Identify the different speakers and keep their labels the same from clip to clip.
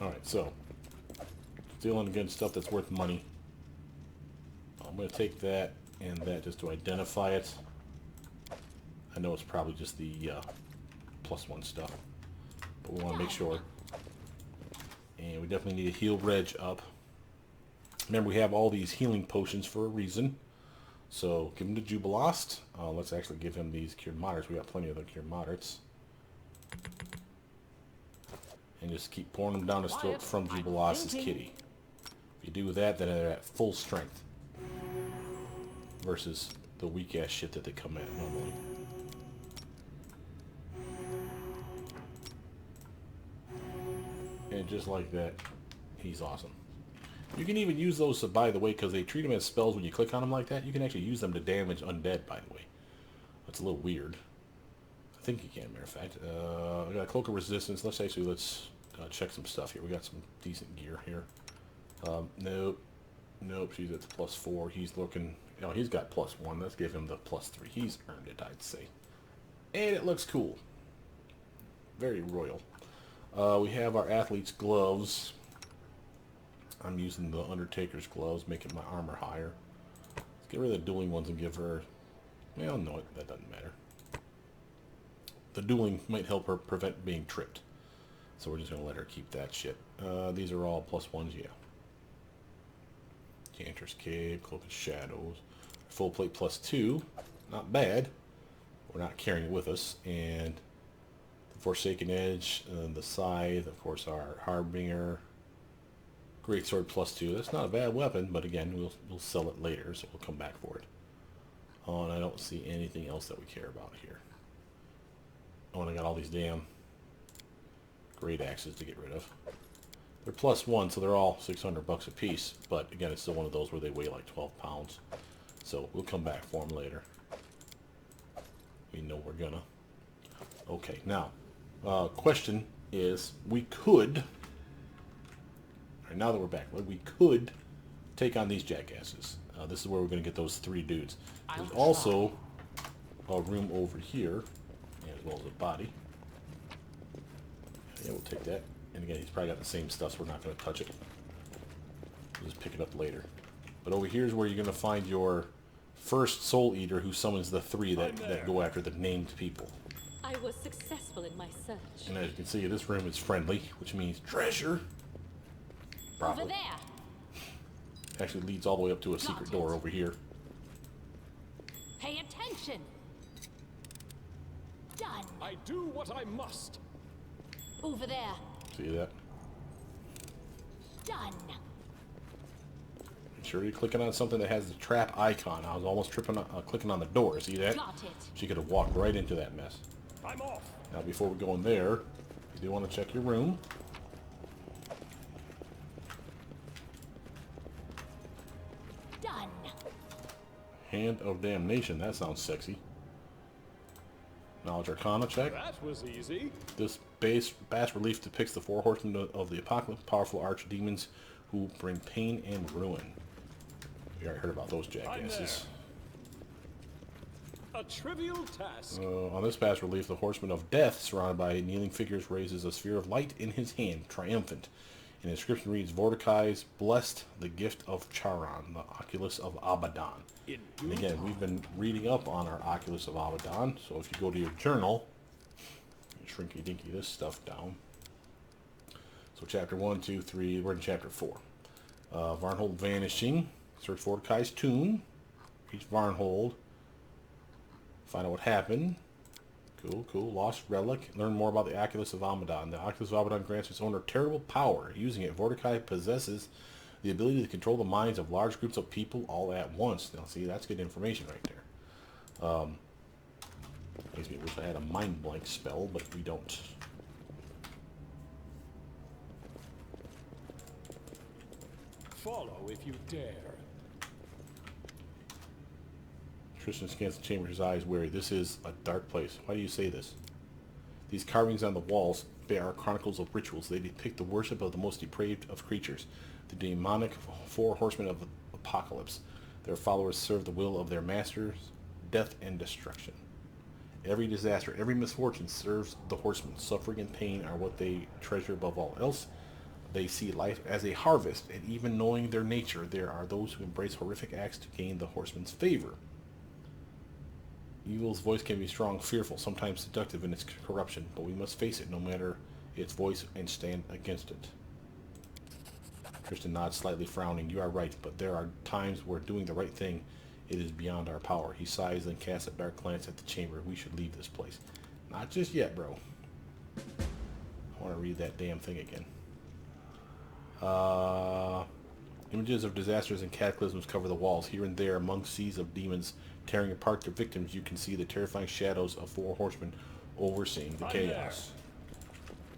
Speaker 1: Alright, so stealing again stuff that's worth money. I'm going to take that and that just to identify it. I know it's probably just the +1 stuff, but we want to make sure. And we definitely need to heal Reg up. Remember, we have all these healing potions for a reason. So give him the Jubilost. Let's actually give him these cured moderates. We got plenty of the cured moderates. And just keep pouring them down his throat from Jubilost's kitty. If you do that, then they're at full strength. Versus the weak ass shit that they come at normally. And just like that, he's awesome. You can even use those, by the way, because they treat them as spells when you click on them like that. You can actually use them to damage undead, by the way. That's a little weird. I think you can, matter of fact. We got a Cloak of Resistance. Let's check some stuff here. We got some decent gear here. Nope. Nope, she's at the +4. He's looking... Oh, he's got +1. Let's give him the +3. He's earned it, I'd say. And it looks cool. Very royal. We have our athlete's gloves. I'm using the Undertaker's gloves, making my armor higher. Let's get rid of the dueling ones and give her... Well, no, that doesn't matter. The dueling might help her prevent being tripped. So we're just going to let her keep that shit. These are all +1s, yeah. Cantor's Cape, Cloak of Shadows. Full plate +2. Not bad. We're not carrying it with us. And the Forsaken Edge, the Scythe, of course, our Harbinger. Greatsword +2. That's not a bad weapon, but again, we'll sell it later, so we'll come back for it. Oh, and I don't see anything else that we care about here. Oh, and I got all these damn great axes to get rid of. They're +1, so they're all $600 a piece. But again, it's still one of those where they weigh like 12 pounds. So we'll come back for them later. We know we're gonna. Okay, now, question is, we could... All right, now that we're back, we could take on these jackasses. This is where we're going to get those 3 dudes. There's also a room over here, as well as a body. Yeah, we'll take that. And again, he's probably got the same stuff, so we're not going to touch it. We'll just pick it up later. But over here is where you're going to find your first Soul Eater, who summons the 3 that go after the named people.
Speaker 2: I was successful in my search.
Speaker 1: And as you can see, this room is friendly, which means treasure. Probably.
Speaker 2: Over there.
Speaker 1: Actually leads all the way up to a secret door over here.
Speaker 2: Pay attention. Done.
Speaker 3: I do what I must.
Speaker 2: Over there.
Speaker 1: See that?
Speaker 2: Done.
Speaker 1: Make sure you're clicking on something that has the trap icon. I was almost clicking on the door. See that?
Speaker 2: Got it.
Speaker 1: She could have walked right into that mess.
Speaker 3: I'm off.
Speaker 1: Now, before we go in there, you do want to check your room.
Speaker 2: Done.
Speaker 1: Hand of Damnation. That sounds sexy. Knowledge Arcana check.
Speaker 3: That was easy.
Speaker 1: This bas relief depicts the 4 horsemen of the apocalypse, powerful archdemons who bring pain and ruin. We already heard about those jackasses.
Speaker 3: A trivial task.
Speaker 1: On this bas relief, the horseman of death, surrounded by kneeling figures, raises a sphere of light in his hand, triumphant. And the inscription reads, Vorticai's blessed the gift of Charon, the Oculus of Abaddon. And again, we've been reading up on our Oculus of Abaddon, so if you go to your journal, shrinky dinky this stuff down. So chapter 1, 2, 3, we're in chapter 4. Varnhold vanishing. Search Vorticai's tomb. Reach Varnhold. Find out what happened. Cool, cool. Lost relic. Learn more about the Oculus of Abaddon. The Oculus of Abaddon grants its owner terrible power. Using it, Vorticai possesses the ability to control the minds of large groups of people all at once. Now, see, that's good information right there. Makes me wish I had a mind blank spell, but we don't.
Speaker 3: Follow if you dare.
Speaker 1: Tristan scans the chamber, his eyes weary. This is a dark place. Why do you say this? These carvings on the walls bear chronicles of rituals. They depict the worship of the most depraved of creatures, the demonic 4 horsemen of the apocalypse. Their followers serve the will of their masters, death and destruction. Every disaster, every misfortune serves the horsemen. Suffering and pain are what they treasure above all else. They see life as a harvest, and even knowing their nature, there are those who embrace horrific acts to gain the horseman's favor. Evil's voice can be strong, fearful, sometimes seductive in its corruption, but we must face it no matter its voice and stand against it. Kristen nods, slightly frowning. You are right, but there are times where doing the right thing, it is beyond our power. He sighs and casts a dark glance at the chamber. We should leave this place. Not just yet, bro. I want to read that damn thing again. Images of disasters and cataclysms cover the walls. Here and there, among seas of demons tearing apart their victims, you can see the terrifying shadows of 4 horsemen overseeing the chaos.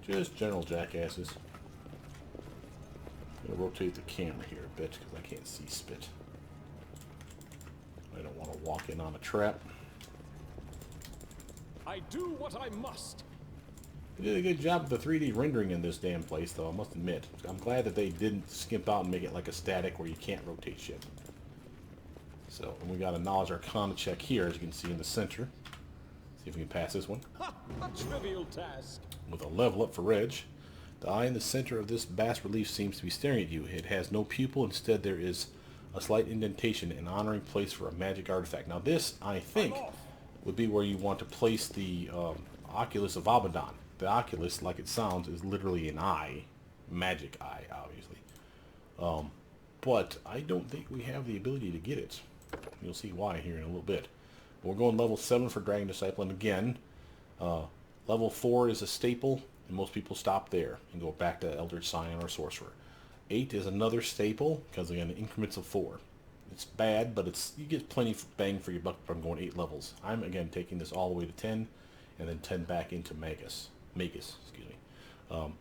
Speaker 1: Just general jackasses. I'm going to rotate the camera here a bit because I can't see spit. I don't want to walk in on a trap.
Speaker 3: I do what I must.
Speaker 1: They did a good job of the 3D rendering in this damn place, though, I must admit. I'm glad that they didn't skimp out and make it like a static where you can't rotate shit. So, and we got a Knowledge Arcana check here, as you can see in the center. See if we can pass this one.
Speaker 3: Ha! A trivial task.
Speaker 1: With a level up for Reg. The eye in the center of this bas-relief seems to be staring at you. It has no pupil. Instead, there is a slight indentation, an honoring place for a magic artifact. Now this, I think, would be where you want to place the Oculus of Abaddon. The Oculus, like it sounds, is literally an eye. Magic eye, obviously. But I don't think we have the ability to get it. You'll see why here in a little bit. But we're going level 7 for Dragon Disciple, and again, level 4 is a staple, and most people stop there and go back to Eldritch Scion or Sorcerer. 8 is another staple, because again, increments of 4. It's bad, but you get plenty bang for your buck from going 8 levels. I'm, again, taking this all the way to 10, and then 10 back into Magus, excuse me.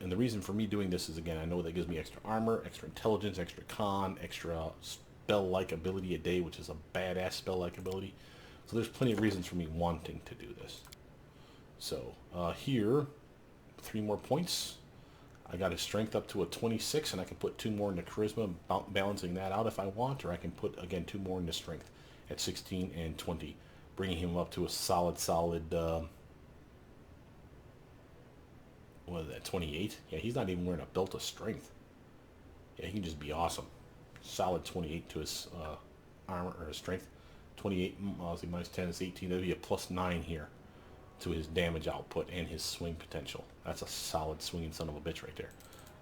Speaker 1: And the reason for me doing this is, again, I know that gives me extra armor, extra intelligence, extra con, extra spell-like ability a day, which is a badass spell-like ability. So there's plenty of reasons for me wanting to do this. So here, 3 more points. I got his strength up to a 26, and I can put 2 more into charisma, balancing that out if I want, or I can put, again, 2 more into strength at 16 and 20, bringing him up to a solid, what is that, 28? Yeah, he's not even wearing a belt of strength. Yeah, he can just be awesome. Solid 28 to his armor, or his strength. 28, see, minus 10 is 18. That'd be a plus 9 here to his damage output and his swing potential. That's a solid swinging son of a bitch right there.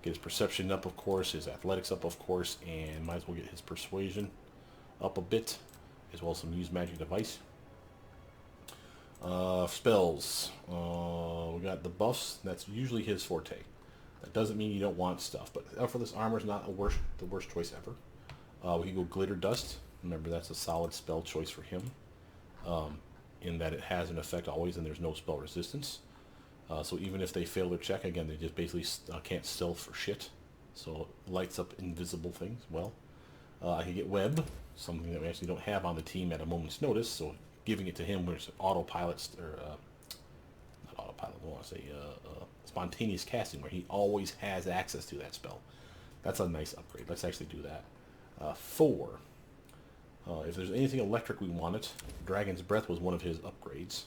Speaker 1: Get his perception up, of course, his athletics up, of course, and might as well get his persuasion up a bit, as well as some use magic device. Spells. We got the buffs. That's usually his forte. That doesn't mean you don't want stuff, but Effortless Armor is not the worst choice ever. We can go Glitter Dust. Remember, that's a solid spell choice for him, in that it has an effect always and there's no spell resistance. So even if they fail their check, again, they just basically can't stealth for shit. So it lights up invisible things. Well, I can get Web, something that we actually don't have on the team at a moment's notice, so giving it to him was autopilot, or not autopilot, I want to say spontaneous casting, where he always has access to that spell. That's a nice upgrade. Let's actually do that. 4. If there's anything electric we want it, Dragon's Breath was one of his upgrades.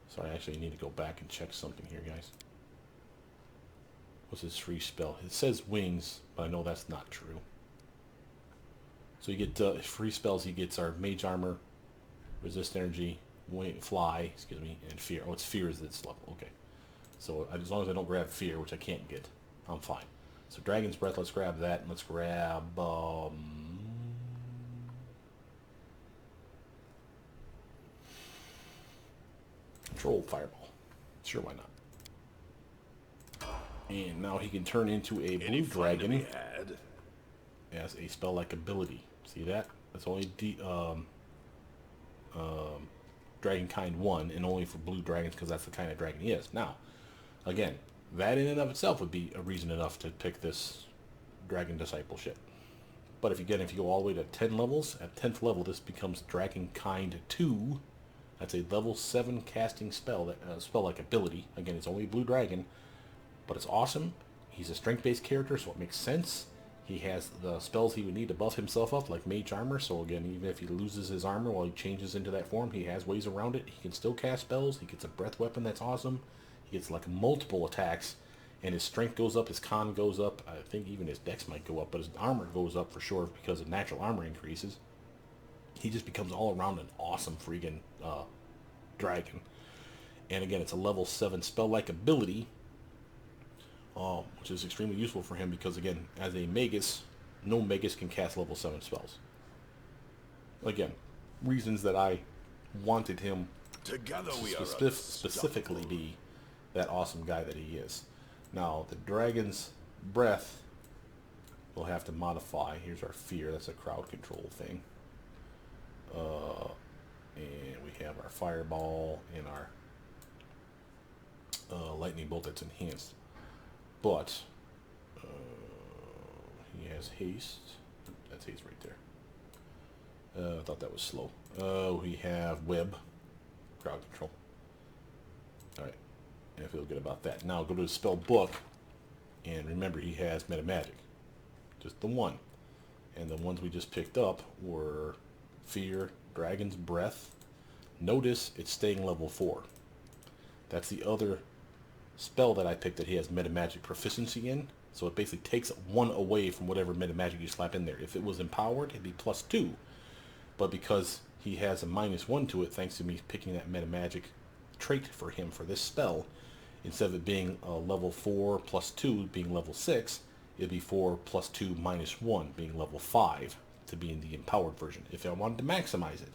Speaker 1: Sorry, I actually need to go back and check something here, guys. What's his free spell? It says Wings, but I know that's not true. So you get free spells. He gets our Mage Armor, Resist Energy, Fly, excuse me, and Fear. Oh, it's Fear is this level. Okay. So as long as I don't grab Fear, which I can't get, I'm fine. So Dragon's Breath, let's grab that, and let's grab Controlled Fireball. Sure, why not? And now he can turn into a blue dragon as a spell-like ability. See that? That's only Dragon Kind 1, and only for blue dragons, because that's the kind of dragon he is. Now, again, that in and of itself would be a reason enough to pick this Dragon Discipleship. But if you go all the way to 10 levels, at 10th level this becomes Dragon Kind 2. That's a level 7 casting spell, spell-like ability. Again, it's only a blue dragon, but it's awesome. He's a strength-based character, so it makes sense. He has the spells he would need to buff himself up, like Mage Armor. So again, even if he loses his armor while he changes into that form, he has ways around it. He can still cast spells. He gets a breath weapon that's awesome. He gets like multiple attacks, and his strength goes up, his con goes up. I think even his dex might go up, but his armor goes up for sure because of natural armor increases. He just becomes all around an awesome freaking dragon. And again, it's a level 7 spell-like ability, which is extremely useful for him because, again, as a Magus, no Magus can cast level 7 spells. Again, reasons that I wanted him
Speaker 4: Together we
Speaker 1: to
Speaker 4: are
Speaker 1: specifically be that awesome guy that he is. Now, the Dragon's Breath we'll have to modify. Here's our Fear. That's a crowd control thing. And we have our Fireball and our Lightning Bolt that's enhanced. But he has Haste. That's Haste right there. I thought that was slow. We have Web. Crowd control. Alright. I feel good about that. Now go to the spell book. And remember, he has Meta Magic. Just the one. And the ones we just picked up were Fear, Dragon's Breath. Notice it's staying level 4. That's the other spell that I picked that he has Meta Magic proficiency in. So it basically takes 1 away from whatever Meta Magic you slap in there. If it was empowered, it'd be +2. But because he has a -1 to it, thanks to me picking that Meta Magic trait for him for this spell, instead of it being level 4 +2 being level 6, it'd be 4 +2 -1 being level 5 to be in the empowered version. If I wanted to maximize it,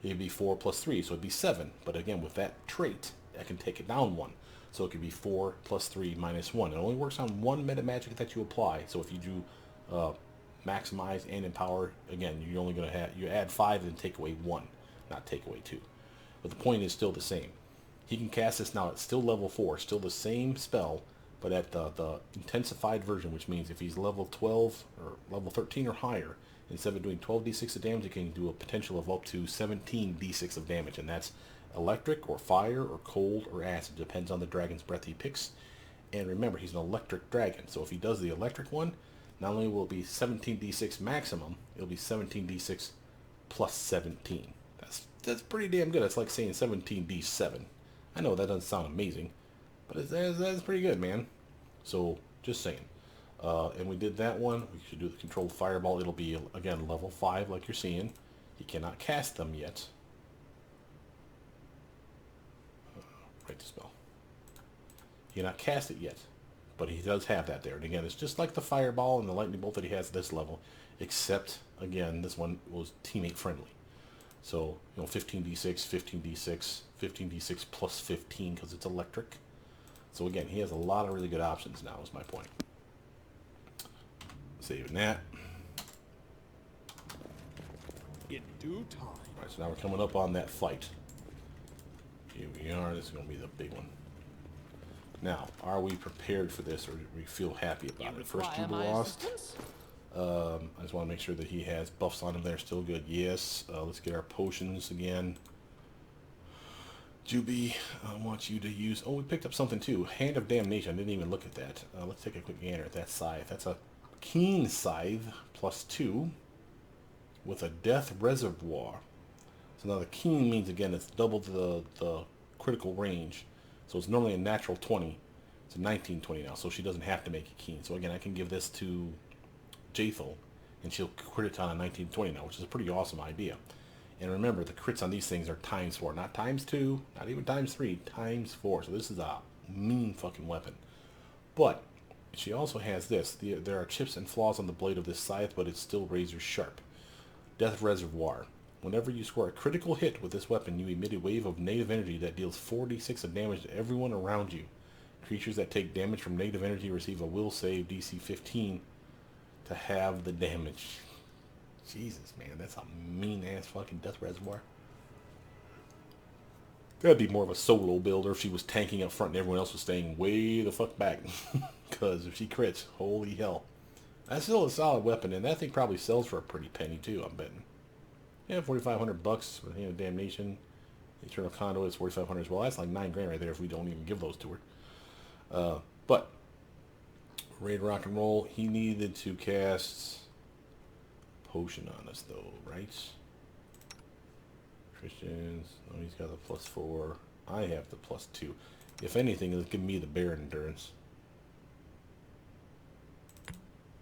Speaker 1: it'd be 4 +3, so it'd be 7. But again, with that trait, I can take it down 1. So it could be 4 +3 -1. It only works on 1 Meta Magic that you apply. So if you do maximize and empower, again, you're only going to have, you add 5 and take away 1, not take away 2. But the point is still the same. He can cast this now. It's still level 4, still the same spell, but at the intensified version, which means if he's level 12 or level 13 or higher, instead of doing 12d6 of damage, it can do a potential of up to 17d6 of damage, and that's electric or fire or cold or acid. Depends on the Dragon's Breath he picks. And remember, he's an electric dragon, so if he does the electric one, not only will it be 17d6 maximum, it'll be 17d6 plus 17. That's pretty damn good. It's like saying 17d7. I know that doesn't sound amazing, but that's pretty good, man. So, just saying. And we did that one. We should do the controlled fireball. It'll be, again, level 5 like you're seeing. He cannot cast them yet. Write the spell. He cannot cast it yet, but he does have that there. And again, it's just like the fireball and the lightning bolt that he has at this level, except, again, this one was teammate friendly. So, 15d6, 15d6, 15d6 plus 15 because it's electric. So again, he has a lot of really good options now, is my point. Saving that.
Speaker 3: In due time.
Speaker 1: Alright, so now we're coming up on that fight. Here we are. This is going to be the big one. Now, are we prepared for this, or do we feel happy about it? First Coup De Gras. I just want to make sure that he has buffs on him there. Still good. Yes. Let's get our potions again. Juby, I want you to use... Oh, we picked up something too. Hand of Damnation. I didn't even look at that. Let's take a quick gander at that scythe. That's a Keen Scythe +2 with a Death Reservoir. So now the Keen means, again, it's double the critical range. So it's normally a natural 20. It's a 19-20 now, so she doesn't have to make it Keen. So again, I can give this to Jaethal, and she'll crit it on a 19-20 now, which is a pretty awesome idea. And remember, the crits on these things are ×4, not ×2, not even ×3, ×4. So this is a mean fucking weapon. But she also has this. There are chips and flaws on the blade of this scythe, but it's still razor sharp. Death Reservoir. Whenever you score a critical hit with this weapon, you emit a wave of negative energy that deals 4d6 of damage to everyone around you. Creatures that take damage from negative energy receive a will save DC 15 to have the damage. Jesus, man, that's a mean-ass fucking Death Reservoir. That'd be more of a solo builder if she was tanking up front and everyone else was staying way the fuck back. Because if she crits, holy hell. That's still a solid weapon, and that thing probably sells for a pretty penny, too, I'm betting. Yeah, $4,500 with Hand of Damnation. Eternal Conduit is $4,500 as well. That's like $9 right there if we don't even give those to her. But, ready to rock and roll. He needed to cast Potion on us, though, right? Christians. Oh, he's got the +4. I have the +2. If anything, it'll give me the bear endurance.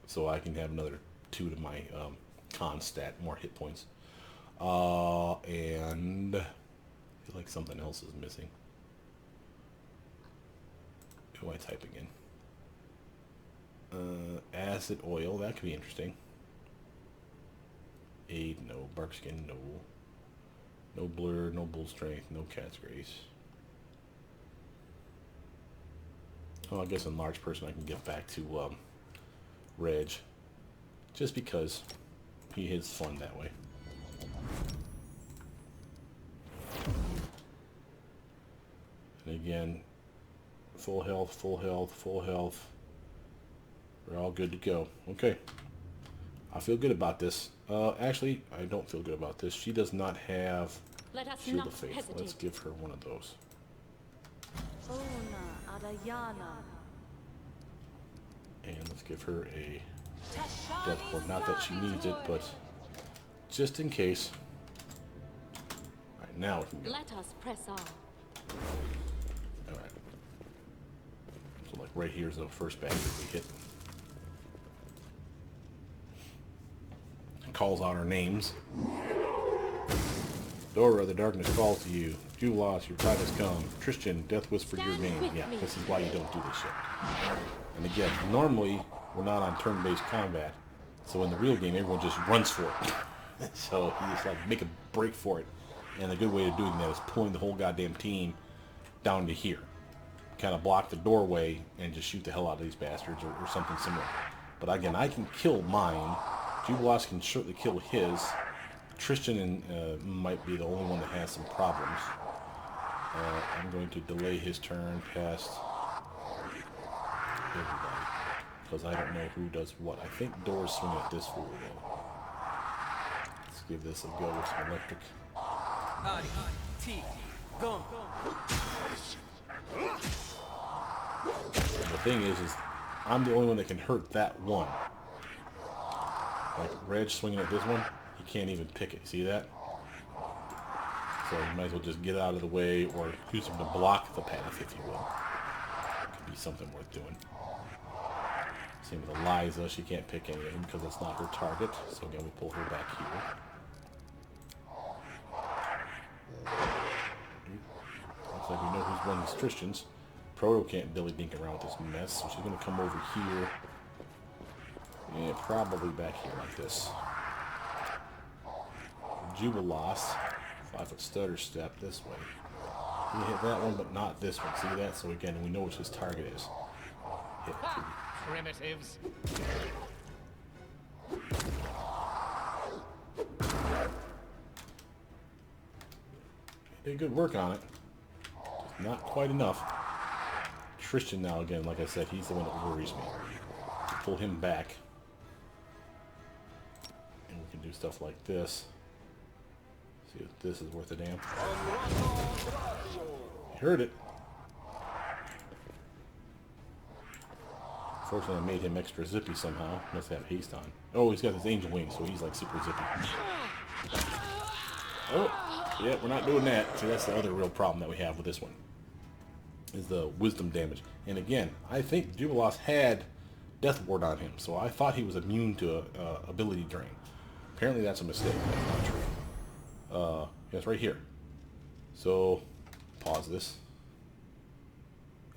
Speaker 1: So I can have another 2 to my con stat, more hit points. And I feel like something else is missing. Who am I typing in? Acid oil, that could be interesting. Aid, no. Barkskin, no. No blur, no bull strength, no cat's grace. Oh, I guess in large person I can get back to Reg. Just because he is fun that way. And again, full health, full health, full health. We're all good to go. Okay. I feel good about this. Actually, I don't feel good about this. She does not have Shield of Faith.
Speaker 2: Hesitate.
Speaker 1: Let's give her one of those. And let's give her a Death Ward. Not that she needs it, but just in case. Alright, now we can go.
Speaker 2: Let us press on.
Speaker 1: Alright. So like right here's the first bastard we hit. Calls out our names. Dora, the darkness calls to you. Julas, your time has come. Tristan, death whispered your name. Yeah, this is why you don't do this shit. And again, normally we're not on turn-based combat, so in the real game everyone just runs for it. So you just like make a break for it. And a good way of doing that is pulling the whole goddamn team down to here. Kind of block the doorway and just shoot the hell out of these bastards or something similar. But again, I can kill mine. Jubilas can certainly kill his. Tristan might be the only one that has some problems. I'm going to delay his turn past everybody. Because I don't know who does what. I think Door's swinging at this fool though. Let's give this a go with some electric. The thing is I'm the only one that can hurt that one. Like Reg swinging at this one, he can't even pick it. See that? So you might as well just get out of the way or use them to block the path, if you will. Could be something worth doing. Same with Eliza, she can't pick any of them because it's not her target. So again, we pull her back here. Looks like we know who's running these Tristans. Proto can't dilly dink around with this mess, so she's going to come over here. Yeah, probably back here like this. Jubilas, 5-foot stutter step this way. He hit that one, but not this one. See that? So again, we know which his target is. Hit.
Speaker 3: Primitives.
Speaker 1: Did good work on it. Just not quite enough. Tristan now again, like I said, he's the one that worries me. Pull him back. And we can do stuff like this. See if this is worth a damn. You heard it. Fortunately, I made him extra zippy somehow. Must have haste on. Oh, he's got his angel wings, so he's like super zippy. Oh, yeah, we're not doing that. See, that's the other real problem that we have with this one. Is the wisdom damage. And again, I think Jubilas had Death Ward on him, so I thought he was immune to ability drain. Apparently that's a mistake. That's not true. Yes, right here. So, pause this.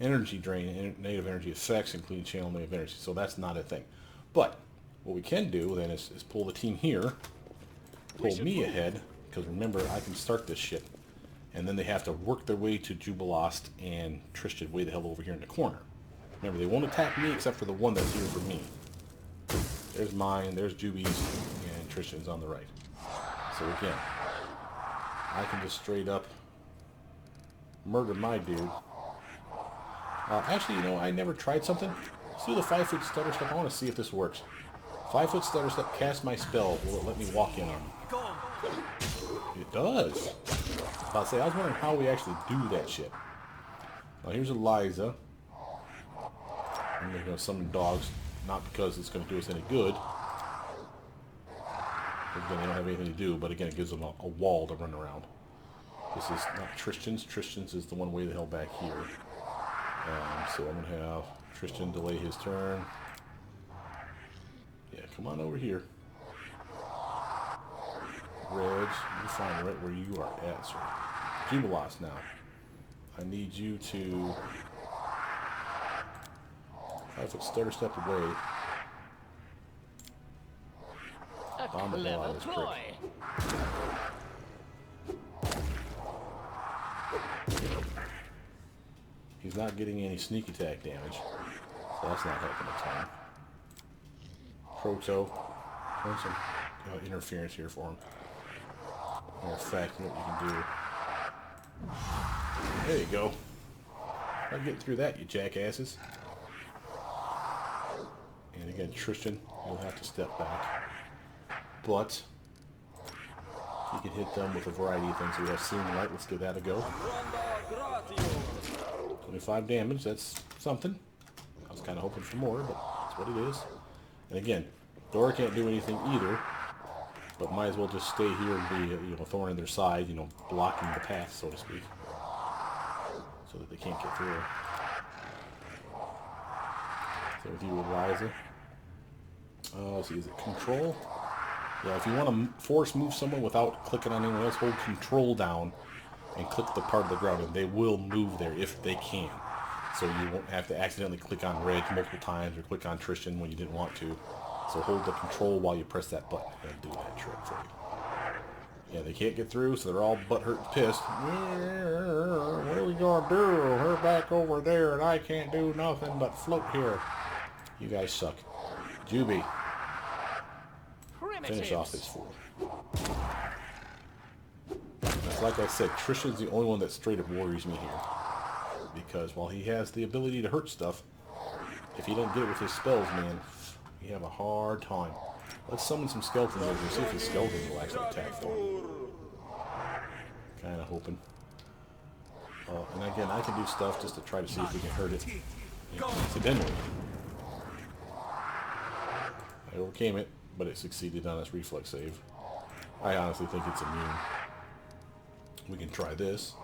Speaker 1: Energy drain, negative energy effects, including channel negative energy. So that's not a thing. But what we can do then is pull the team here, pull me ahead, because remember I can start this shit, and then they have to work their way to Jubilast and Tristan way the hell over here in the corner. Remember, they won't attack me except for the one that's here for me. There's mine, there's Juby's, and Tristan's on the right. So again, I can just straight up murder my dude. Actually, you know, I never tried something. Let's do the 5-foot stutter step. I want to see if this works. 5-foot stutter step, cast my spell. Will it let me walk in on him? It does. I'll say, I was wondering how we actually do that shit. Now here's Eliza. I'm going to summon dogs, not because it's going to do us any good. Again, they don't have anything to do, but again, it gives them a wall to run around. This is not Tristan's. Tristan's is the one way the hell back here. So I'm going to have Tristan delay his turn. Yeah, come on over here. Reg, you find right where you are at, sir. Jubilos now. I need you to 5-foot stutter step away.
Speaker 3: A
Speaker 1: Bomb the hell out of this prick.
Speaker 3: ploy.
Speaker 1: He's not getting any sneak attack damage, so that's not helping a ton. Proto, run some interference here for him. Matter of fact, you know what you can do. There you go. I'm getting through that, you jackasses. And again, Tristan, you'll have to step back. But you can hit them with a variety of things. We have Searing Light. Let's give that a go. 25 damage. That's something. I was kind of hoping for more, but that's what it is. And again, Dora can't do anything either, but might as well just stay here and be, a thorn in their side, blocking the path, so to speak, so that they can't get through. So with you, Eliza. Let's see, is it control? Yeah, if you want to force move someone without clicking on anyone else, hold control down and click the part of the ground, and they will move there if they can. So you won't have to accidentally click on Reg multiple times or click on Tristan when you didn't want to. So hold the control while you press that button. It'll do that trick for you. Yeah, they can't get through, so they're all butthurt and pissed. What are we going to do? We're back over there, and I can't do nothing but float here. You guys suck. Juby. Finish off this fool. Like I said, Tristan's the only one that straight up worries me here. Because while he has the ability to hurt stuff, if he don't get it with his spells, man, you have a hard time. Let's summon some skeletons over and see if his skeletons will actually attack for him. Kind of hoping. And again, I can do stuff just to try to see if we can hurt it accidentally. I overcame it, but it succeeded on its reflex save. I honestly think it's immune. We can try this.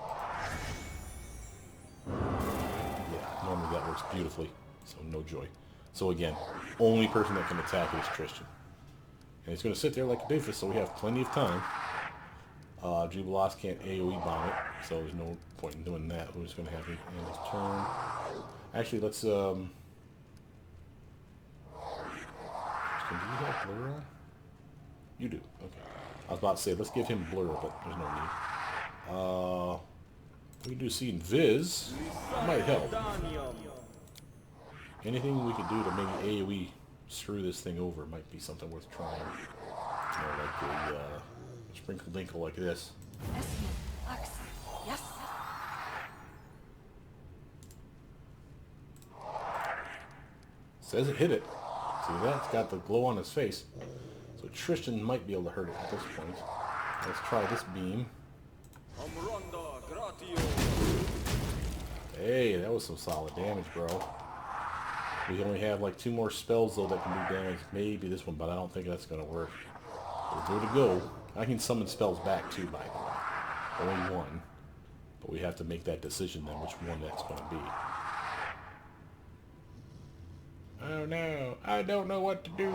Speaker 1: Yeah, normally that works beautifully, so no joy. So again, only person that can attack it is Tristan. And he's going to sit there like a doofus, so we have plenty of time. Jubilos can't AoE bomb it, so there's no point in doing that. We're just going to have him end his turn. Actually, let's... Tristan, do you have blur on? You do, okay. I was about to say, let's give him blur, but there's no need. We can do see Invis. That might help. Anything we could do to maybe AoE screw this thing over might be something worth trying. Like a sprinkle dinkle like this.
Speaker 2: Yes.
Speaker 1: Says it hit it. See that? It's got the glow on his face. So Tristan might be able to hurt it at this point. Let's try this beam. Hey, that was some solid damage, bro. We only have like 2 more spells though that can do damage. Maybe this one, but I don't think that's gonna work. We'll give it a go. I can summon spells back too, by the way. Only one. But we have to make that decision then, which one that's gonna be. Oh no, I don't know what to do.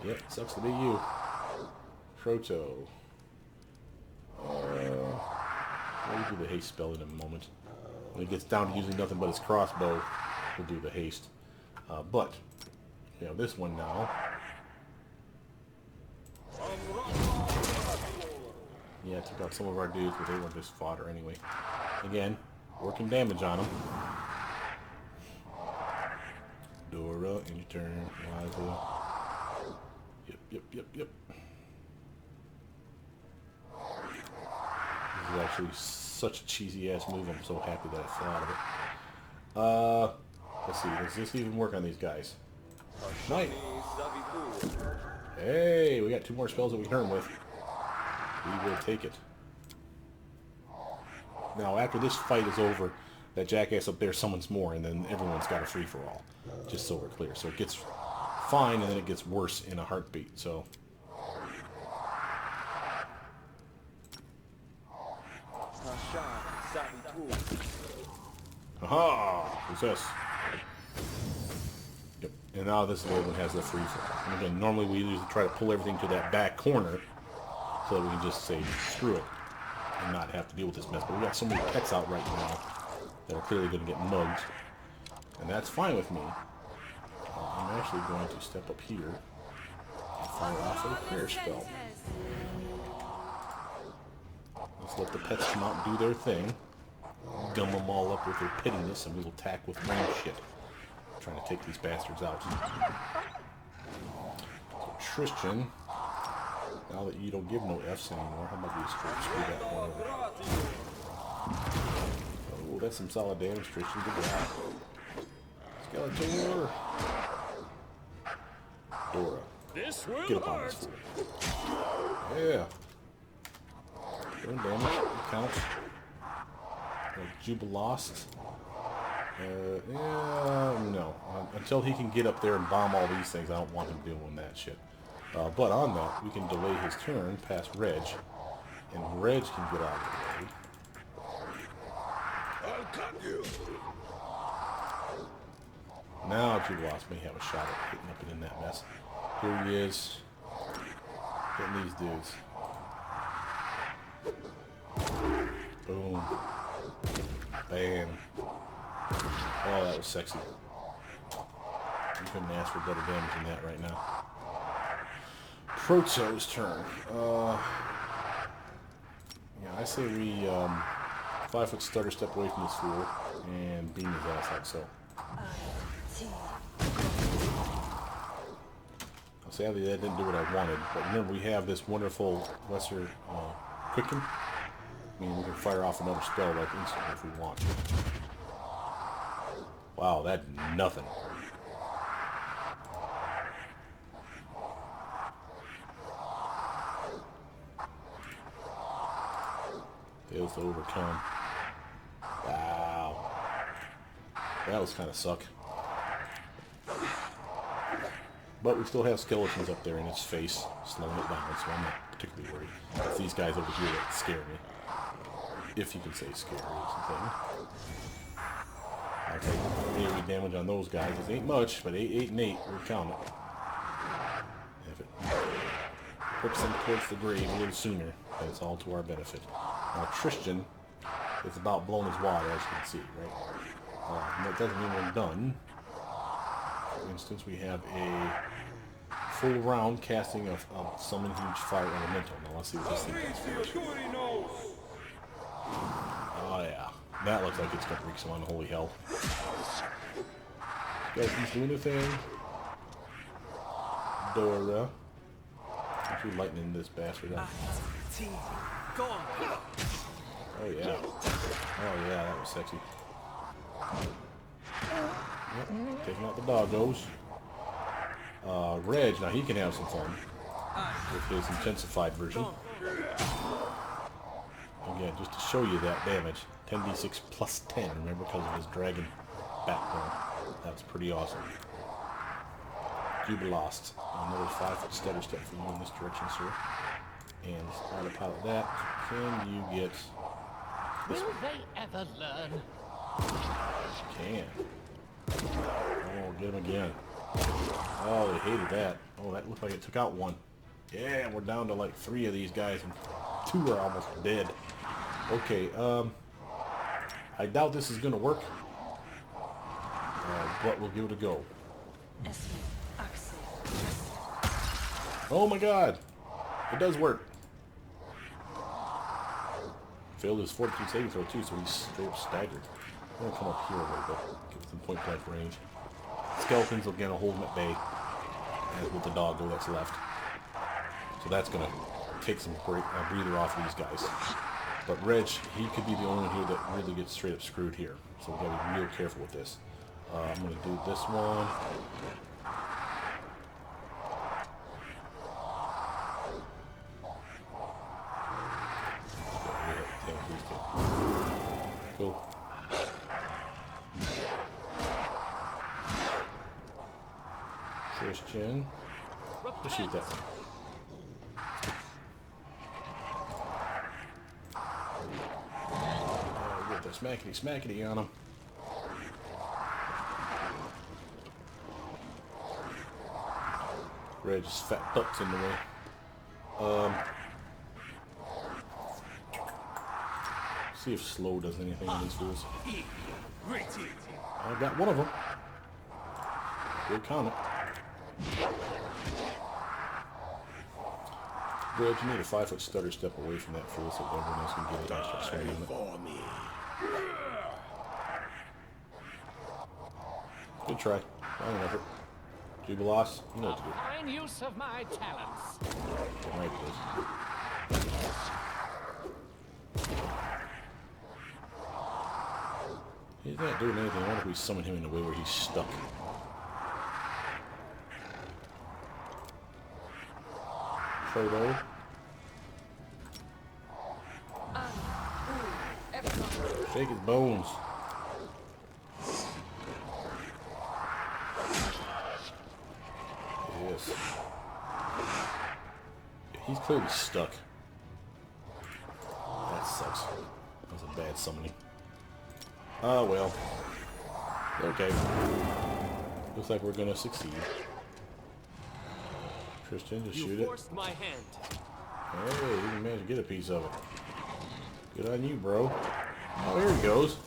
Speaker 1: Yep, sucks to be you. Proto. We'll do the haste spell in a moment. When it gets down to using nothing but his crossbow, we'll do the haste. But, you know, this one now. Yeah, took out some of our dudes, but they weren't just fodder anyway. Again, working damage on them. Dora, in your turn. Liza. Yep. This is actually such a cheesy ass move. I'm so happy that I fell out of it. Let's see. Does this even work on these guys? Nice. Hey, we got 2 more spells that we can earn with. We will take it. Now, after this fight is over, that jackass up there summons more, and then everyone's got a free-for-all. Just so we're clear. So it gets fine, and then it gets worse in a heartbeat. So. Aha! What's this? Yep. And now this little one has the free flow. And again, normally we usually try to pull everything to that back corner so that we can just say, screw it, and not have to deal with this mess. But we got so many pets out right now that are clearly going to get mugged. And that's fine with me. I'm actually going to step up here and fire off a prayer spell. Let's let the pets come out and do their thing. Gum them all up with their pettiness, and we'll attack with range shit. Trying to take these bastards out. So Tristan, now that you don't give no Fs anymore, how about you screw that one over? Oh, that's some solid damage, Tristan. Good job. Skeletor. Dora. Get up on this fool. Yeah. Doing damage. It counts. Jubilost. Yeah, no. Until he can get up there and bomb all these things, I don't want him doing that shit. But on that, we can delay his turn past Reg, and Reg can get out of the way.
Speaker 4: I'll cut you.
Speaker 1: Now Jubilost may have a shot at hitting up and in that mess. Here he is, hitting these dudes. Boom. Bam. Oh, that was sexy. You couldn't ask for better damage than that right now. Proto's turn. Yeah, I say we 5 foot stutter step away from this fool and beam his ass like so. Sadly, that didn't do what I wanted, but remember we have this wonderful lesser quicken. I mean, we can fire off another spell like instantly if we want to. Wow, that did nothing. Fails to overcome. Wow. That was kind of suck. But we still have skeletons up there in its face, slowing it down, so I'm not particularly worried. It's these guys over here that scare me. If you can say scary or something. I'll take AoE damage on those guys. It ain't much, but 8 and 8, we'll count it. If it puts them towards the grave a little sooner, then it's all to our benefit. Now Tristan is about blowing his wad, as you can see, right? That doesn't mean we're done. For instance, we have a full round casting of summon huge fire elemental. Now let's see what this thing does first. Oh yeah, that looks like it's gonna wreak some unholy hell. Skeleton's doing the thing. Dora. Actually lightning this bastard up. Oh yeah. Oh yeah, that was sexy. Yep, taking out the doggos. Reg, now he can have some fun with his intensified version. Again, just to show you that damage, 10d6 plus 10, remember, because of his dragon backbone. That's pretty awesome. Jubilost, another 5 foot stutter step for you in this direction, sir. And autopilot that. Can you get this
Speaker 3: Will
Speaker 1: one?
Speaker 3: they ever learn?
Speaker 1: Can. Oh, get him again. Oh, they hated that. Oh, that looked like it took out one. Yeah, we're down to like 3 of these guys, and 2 are almost dead. Okay, I doubt this is gonna work, but we'll give it a go. Oh my god! It does work. Failed his fortitude saving throw too, so he's straight up staggered. I'm gonna come up here a little bit, give it some point blank range. Skeletons will get a hold him at bay, as with the doggo that's left. So that's gonna take some breather off of these guys. But Reg, he could be the only one here that really gets straight up screwed here. So we gotta be real careful with this. I'm gonna do this one. Cool. Christian. Let's shoot that one. Get the smackety on him. Red's fat butt's in the way. See if slow does anything on these fools. I got one of them. Good comment. Red, you need a 5-foot stutter step away from that fool so everyone else can get it and start swinging on it. Good try. Fine effort. Jubilos, you know what to do.
Speaker 3: Fine use of my talents.
Speaker 1: Right, it is. He's not doing anything. I wonder if we summon him in a way where he's stuck. Photo. Shake his bones. Yes. Yeah, he's clearly stuck. That sucks. That was a bad summoning. Oh well. Okay. Looks like we're gonna succeed. Tristan, just shoot it.
Speaker 3: Forced my hand.
Speaker 1: Hey, you can manage to get a piece of it. Good on you, bro. Oh, here he goes.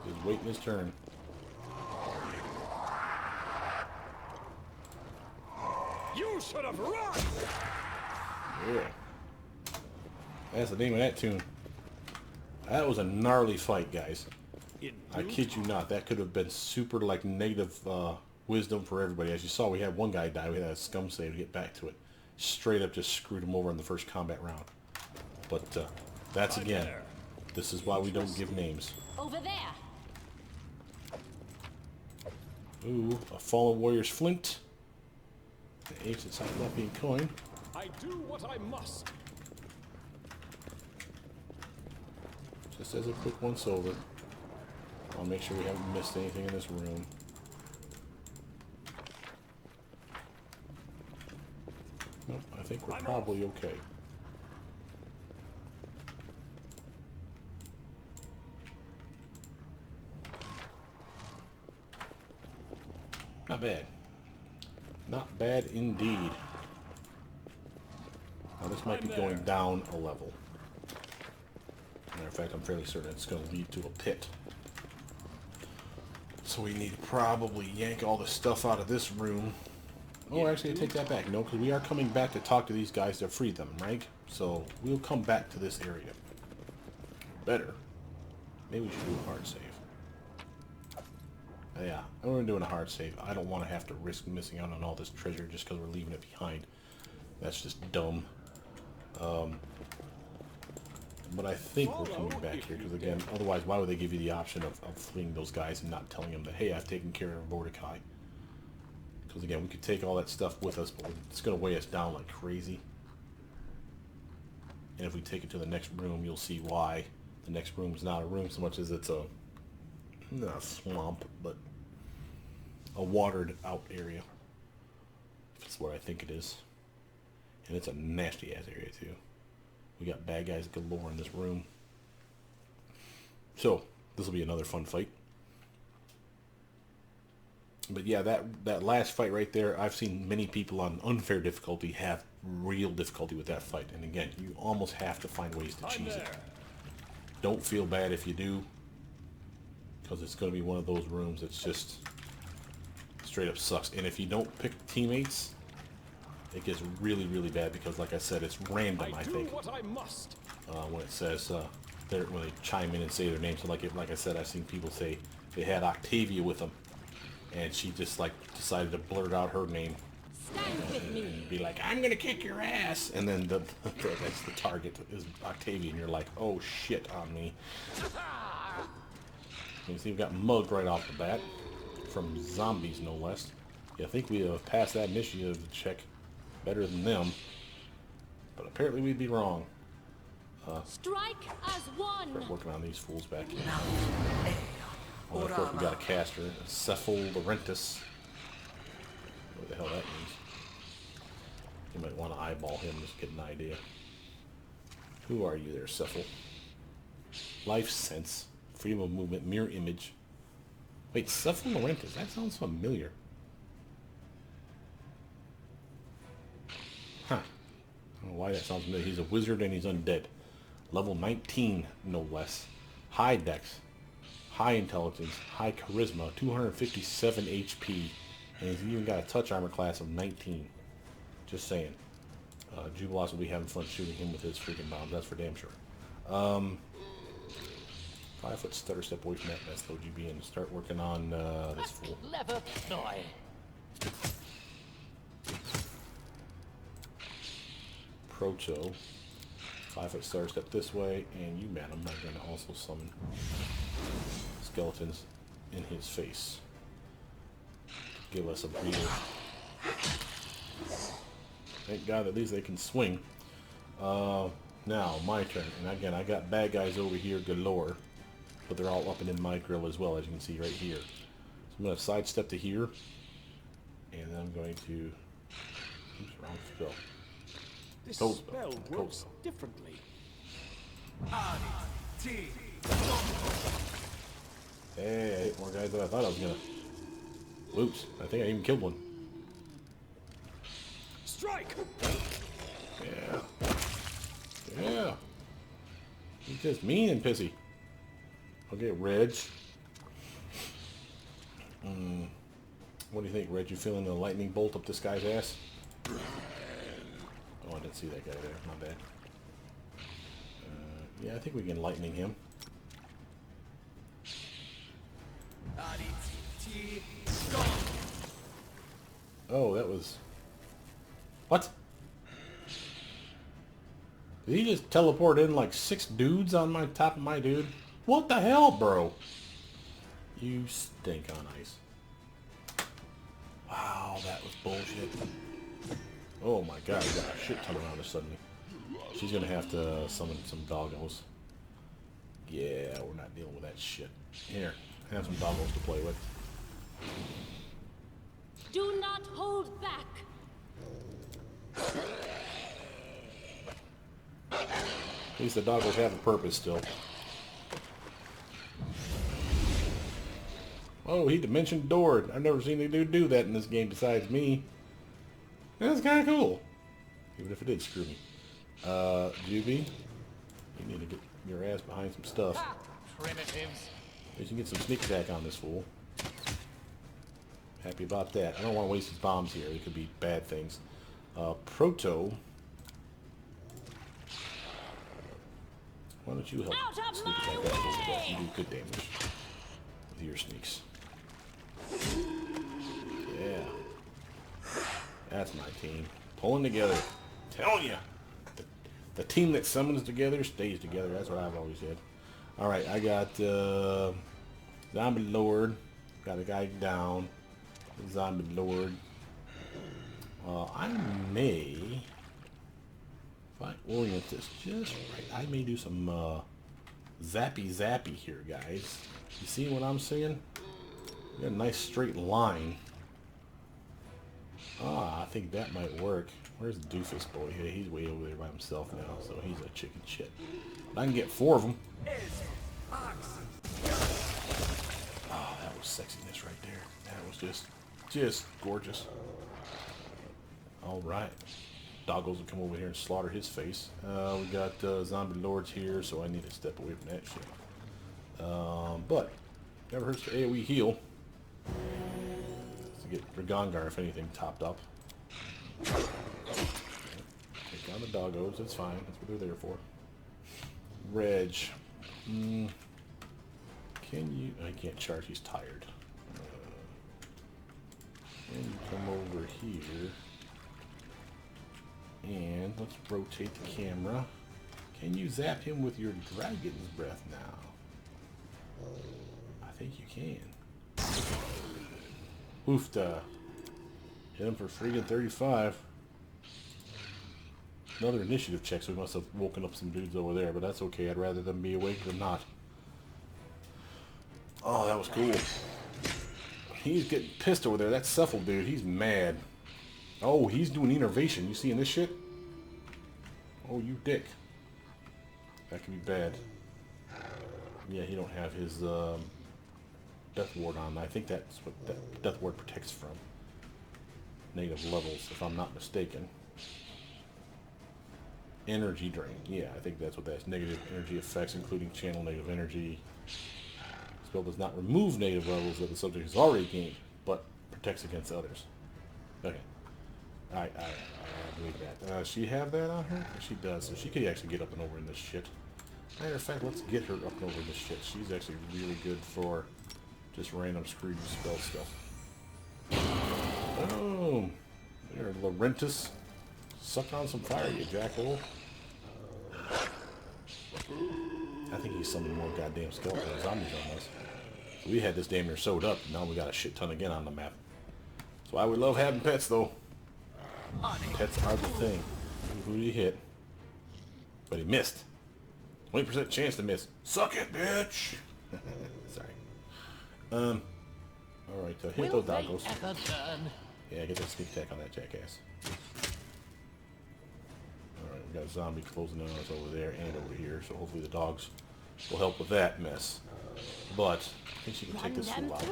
Speaker 1: He's waiting his turn.
Speaker 3: You should have run.
Speaker 1: Yeah. That's the name of that tune. That was a gnarly fight, guys. I kid you not. That could have been super, like, negative wisdom for everybody. As you saw, we had one guy die. We had a scum save to get back to it. Straight up just screwed him over in the first combat round. But that's, again, this is why we don't give names.
Speaker 2: Over there.
Speaker 1: Ooh, a Fallen Warrior's Flint. The ace that's Cyclopean coin.
Speaker 3: I do what I must.
Speaker 1: Just as a quick once over. I'll make sure we haven't missed anything in this room. Nope, I think we're probably okay. Not bad. Not bad indeed. Now this might be going down a level. Matter of fact, I'm fairly certain it's going to lead to a pit. So we need to probably yank all the stuff out of this room. Oh, actually, I take that back. No, because we are coming back to talk to these guys to free them, right? So we'll come back to this area. Better. Maybe we should do a hard save. Yeah, we're doing a hard save. I don't want to have to risk missing out on all this treasure just because we're leaving it behind. That's just dumb. But I think we're coming back here because, again, otherwise, why would they give you the option of fleeing those guys and not telling them that, hey, I've taken care of Mordecai? Because, again, we could take all that stuff with us, but it's going to weigh us down like crazy. And if we take it to the next room, you'll see why the next room is not a room so much as it's a, not a swamp, but a watered out area. That's what I think it is. And it's a nasty ass area too. We got bad guys galore in this room. So this will be another fun fight. But yeah, that last fight right there, I've seen many people on unfair difficulty have real difficulty with that fight. And again, you almost have to find ways to cheese it. Don't feel bad if you do, because it's going to be one of those rooms that's just straight up sucks. And if you don't pick teammates, it gets really, really bad because, like I said, it's random, I think.
Speaker 3: What I must.
Speaker 1: When it says, when they chime in and say their names. So like I said, I've seen people say they had Octavia with them, and she just, like, decided to blurt out her name.
Speaker 2: Stand with me.
Speaker 1: And be like, I'm gonna kick your ass! And then that's the target is Octavia, and you're like, oh shit on me. You can see we've got mugged right off the bat. From zombies, no less. Yeah, I think we have passed that initiative check better than them. But apparently we'd be wrong.
Speaker 2: Strike as one.
Speaker 1: Start working on these fools back here. Well, of course we got a caster, Cephal Laurentus. What the hell that means. You might want to eyeball him just to get an idea. Who are you there, Cephal? Life sense, freedom of movement, mirror image. Wait, Cephal Laurentus, that sounds familiar. why that sounds familiar. He's a wizard and he's undead. Level 19, no less. High dex, high intelligence, high charisma, 257 HP. And he's even got a touch armor class of 19. Just saying. Jubilos will be having fun shooting him with his freaking bombs. That's for damn sure. 5 foot stutter step away from that mess, though, GB, and start working on this fool.
Speaker 3: Clever ploy.
Speaker 1: Proto. 5 foot stutter step this way, and you, madam, are going to also summon skeletons in his face. Give us a breather. Thank God at least they can swing. Now, my turn. And again, I got bad guys over here galore. But they're all up and in my grill as well, as you can see right here. So I'm going to sidestep to here. And then I'm going to... Oops, wrong spell.
Speaker 3: This
Speaker 1: Cold
Speaker 3: spell
Speaker 1: spell.
Speaker 3: works differently.
Speaker 1: Hey, I hit more guys than I thought I was going to. Oops, I think I even killed one.
Speaker 3: Strike!
Speaker 1: Yeah. Yeah. He's just mean and pissy. Okay, Reg. What do you think, Reg? You feeling the lightning bolt up this guy's ass? Oh, I didn't see that guy there. My bad. Yeah, I think we can lightning him. Oh, that was... What? Did he just teleport in like 6 dudes on my top of my dude? What the hell, bro? You stink on ice. Wow, that was bullshit. Oh my god, we got a shit ton around us suddenly. She's gonna have to summon some doggos. Yeah, we're not dealing with that shit. Here, have some doggos to play with.
Speaker 2: Do not hold back.
Speaker 1: At least the doggos have a purpose still. Oh, he dimensioned Dorraj. I've never seen a dude do that in this game besides me. That's kind of cool. Even if it did screw me. Juvie, you need to get your ass behind some stuff.
Speaker 3: Ah, primitives.
Speaker 1: You can get some sneak attack on this fool. Happy about that. I don't want to waste his bombs here. It could be bad things. Proto. Why don't you help
Speaker 2: Out of
Speaker 1: sneak attack
Speaker 2: my
Speaker 1: that fool to death?
Speaker 2: way!
Speaker 1: You do good damage with your sneaks. Yeah. That's my team. Pulling together. Telling you. The team that summons together stays together. That's what I've always said. Alright, I got Zombie Lord. Got a guy down. Zombie Lord. I may, if I orient this just right, I may do some zappy here, guys. You see what I'm saying? We got a nice straight line. I think that might work. Where's the doofus boy? Yeah, he's way over there by himself now, so he's a chicken shit. But I can get 4 of them. Oh, that was sexiness right there. That was just gorgeous. Alright. Doggos will come over here and slaughter his face. We got zombie lords here, so I need to step away from that shit. But, never hurts to AoE heal. To get Dragongar, if anything, topped up. Take down the doggos, that's fine. That's what they're there for. Reg. Can you... I can't charge, he's tired. Can you come over here? And let's rotate the camera. Can you zap him with your dragon's breath now? I think you can. Oofta. Hit him for freaking 35. Another initiative check, so we must have woken up some dudes over there, but that's okay. I'd rather them be awake than not. Oh, that was cool. He's getting pissed over there. That Cephal dude, he's mad. Oh, he's doing innervation. You seeing this shit? Oh, you dick. That could be bad. Yeah, he don't have his Death Ward on. I think that's what that Death Ward protects from. Negative levels, if I'm not mistaken. Energy drain. Yeah, I think that's what that's. Negative energy effects, including channel negative energy. Spell does not remove negative levels that the subject has already gained, but protects against others. Okay. I believe that. Does she have that on her? She does, so she could actually get up and over in this shit. Matter of fact, let's get her up and over this shit. She's actually really good for just random screw spell stuff. Boom! There, Laurentus. Suck on some fire, you jackhole. I think he's summoned more goddamn skeleton zombies on us. So we had this damn near sewed up, and now we got a shit ton again on the map. That's why we love having pets, though. Pets are the thing. Who did he hit? But he missed. 20% chance to miss. Suck it, bitch! Sorry. Alright, hit those doggos. Yeah, get that sneak attack on that jackass. Alright, we got a zombie closing in on us over there and over here, so hopefully the dogs will help with that mess. But I think she can take this fool out.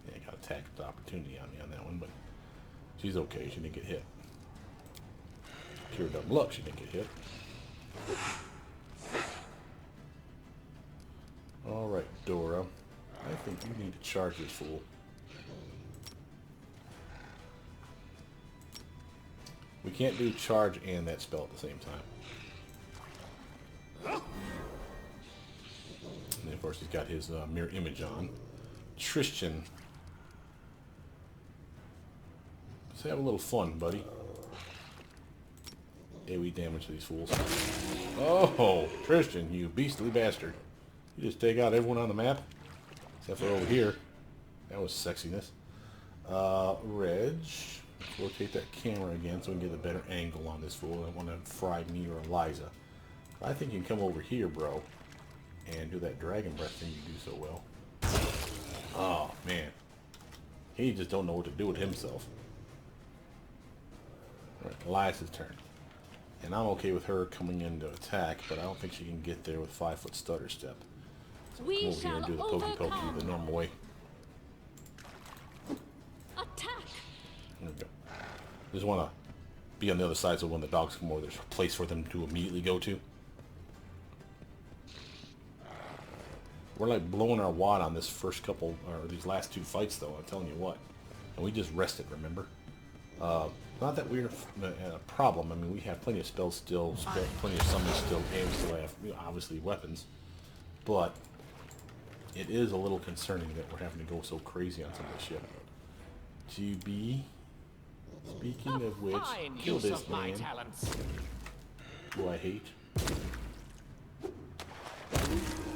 Speaker 1: Yeah, got attack of opportunity on me on that one, but she's okay. She didn't get hit. Pure dumb luck, she didn't get hit. Alright, Dora. I think you need to charge this fool. We can't do charge and that spell at the same time. And then, of course, he's got his mirror image on. Tristan. Let's have a little fun, buddy. AoE damage to these fools. Oh, Tristan, you beastly bastard. You just take out everyone on the map? Except for over here. That was sexiness. Reg. Let's rotate that camera again so we can get a better angle on this fool. I want to fry me or Eliza. I think you can come over here, bro, and do that dragon breath thing you do so well. Oh, man. He just don't know what to do with himself. Alright, Eliza's turn. And I'm okay with her coming in to attack, but I don't think she can get there with 5-foot stutter step. So come over here and do the pokey pokey the normal way.
Speaker 2: Attack!
Speaker 1: There we go. Just want to be on the other side so when the dogs come over, there's a place for them to immediately go to. We're like blowing our wad on this first couple, or these last two fights though, I'm telling you what. And we just rested, remember? Not that we're a problem. I mean, we have plenty of spells still, plenty of summons still, and we still have, obviously, weapons. But it is a little concerning that we're having to go so crazy on some of this shit. GB, speaking of which, kill this man, who I hate.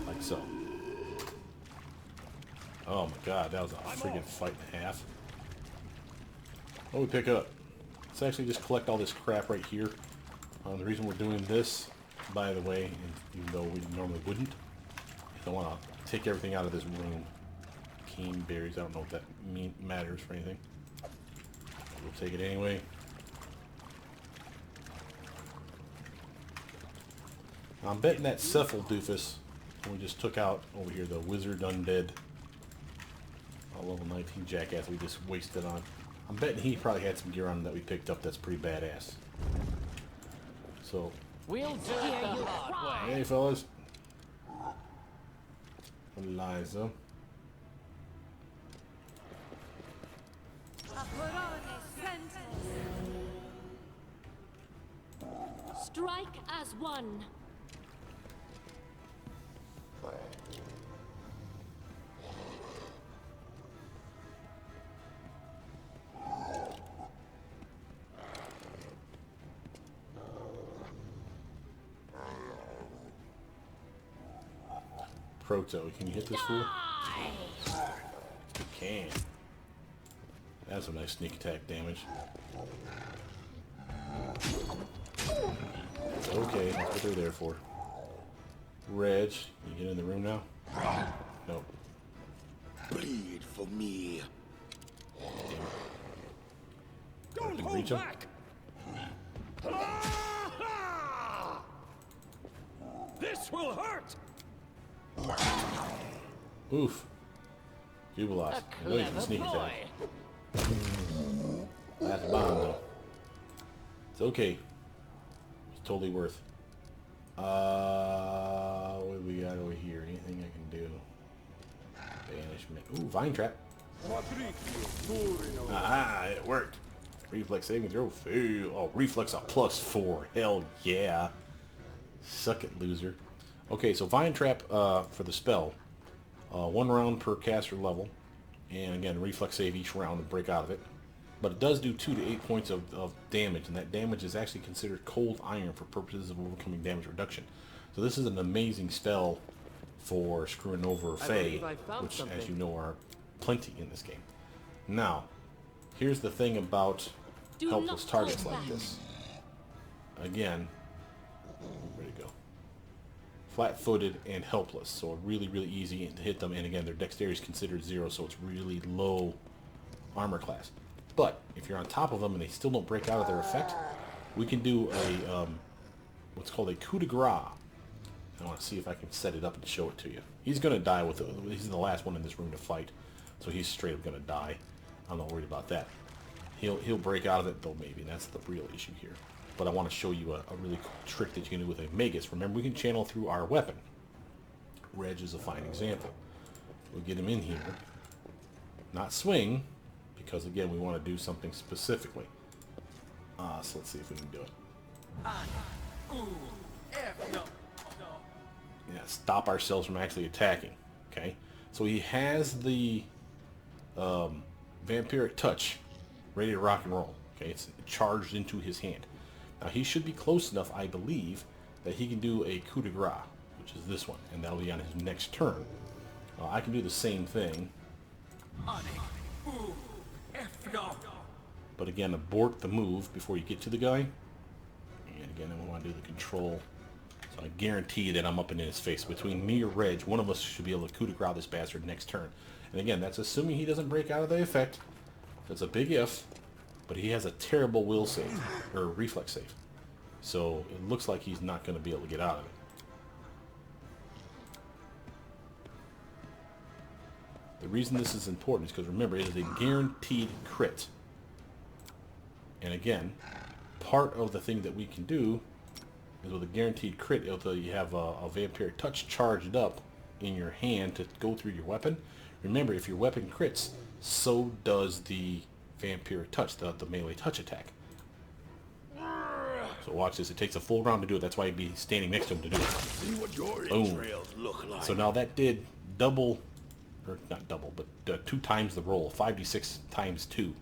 Speaker 1: Like so. Oh my god, that was a freaking fight and a half. What do we pick up? Let's actually just collect all this crap right here. The reason we're doing this, by the way, even though we normally wouldn't, I want to take everything out of this room. Cane berries, I don't know if that matters for anything. We'll take it anyway. I'm betting that Cephal doofus, we just took out over here, the wizard undead, level 19 jackass we just wasted on. I'm betting he probably had some gear on him that we picked up that's pretty badass. So,
Speaker 3: we'll do it the hard way.
Speaker 1: Hey fellas. Eliza.
Speaker 2: Strike as one.
Speaker 1: Proto, can you hit this fool? You can. That's a nice sneak attack damage. Okay, that's what they're there for. Reg, you get in the room now? Nope.
Speaker 4: Bleed for me.
Speaker 1: Don't hold back.
Speaker 3: This will hurt.
Speaker 1: Oof. Jubilos. I know you can sneak attack. Last bond though. It's okay. It's totally worth. What do we got over here? Anything I can do? Banishment. Ooh, vine trap. Ah, it worked. Reflex saving throw. Fail. Oh, reflex a +4. Hell yeah. Suck it, loser. Okay, so vine trap for the spell. 1 round per caster level. And again, reflex save each round and break out of it. But it does do 2 to 8 points of damage, and that damage is actually considered cold iron for purposes of overcoming damage reduction. So this is an amazing spell for screwing over Fae, which, as you know, are plenty in this game. Now, here's the thing about helpless targets like this. Again, where'd it go? Flat-footed and helpless, so really, really easy to hit them. And again, their dexterity is considered 0, so it's really low armor class. But if you're on top of them and they still don't break out of their effect, we can do a what's called a Coup De Gras. I want to see if I can set it up and show it to you. He's going to die with it. He's the last one in this room to fight, so he's straight up going to die. I'm not worried about that. He'll break out of it though, maybe. That's the real issue here. But I want to show you a really cool trick that you can do with a Magus. Remember, we can channel through our weapon. Reg is a fine example. We'll get him in here. Not swing, because again, we want to do something specifically. So let's see if we can do it. Yeah, stop ourselves from actually attacking. Okay, so he has the vampiric touch ready to rock and roll. Okay, it's charged into his hand. Now he should be close enough, I believe, that he can do a Coup De Gras, which is this one, and that'll be on his next turn. I can do the same thing. But again, abort the move before you get to the guy. And again, I want to do the control. So I guarantee that I'm up in his face. Between me or Reg, one of us should be able to Coup De Gras this bastard next turn. And again, that's assuming he doesn't break out of the effect. That's a big if. But he has a terrible will save, or reflex save. So it looks like he's not going to be able to get out of it. The reason this is important is because remember, it is a guaranteed crit. And again, part of the thing that we can do is with a guaranteed crit, you have a vampiric touch charged up in your hand to go through your weapon. Remember, if your weapon crits, so does the vampiric touch, the melee touch attack. So watch this. It takes a full round to do it. That's why you'd be standing next to him to do it.
Speaker 4: See what your
Speaker 1: Boom.
Speaker 4: entrails look like.
Speaker 1: So now that did double, or not double, but 2 times the roll. 5d6 times 2.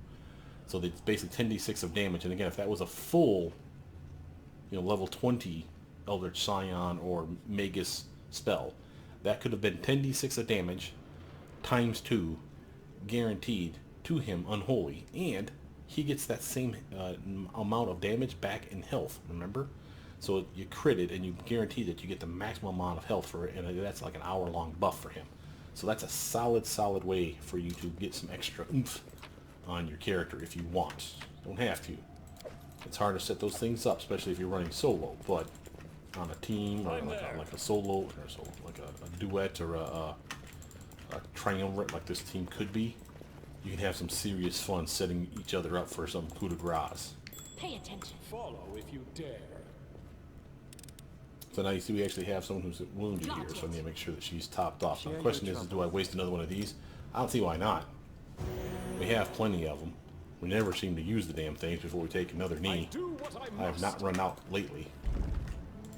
Speaker 1: So it's basically 10d6 of damage. And again, if that was a full, level 20 Eldritch Scion or Magus spell, that could have been 10d6 of damage times 2, guaranteed to him, unholy, and he gets that same amount of damage back in health, remember? So you crit it and you guarantee that you get the maximum amount of health for it, and that's like an hour-long buff for him. So that's a solid way for you to get some extra oomph on your character if you want. Don't have to. It's hard to set those things up, especially if you're running solo, but on a team, or like a solo, or like a duet, or a triumvirate like this team could be, you can have some serious fun setting each other up for some coup de grace.
Speaker 2: Pay attention.
Speaker 3: Follow if you dare.
Speaker 1: So now you see we actually have someone who's wounded here, so I need to make sure that she's topped off. Now the question is, do I waste another one of these? I don't see why not. We have plenty of them. We never seem to use the damn things before we take another knee. I have not run out lately.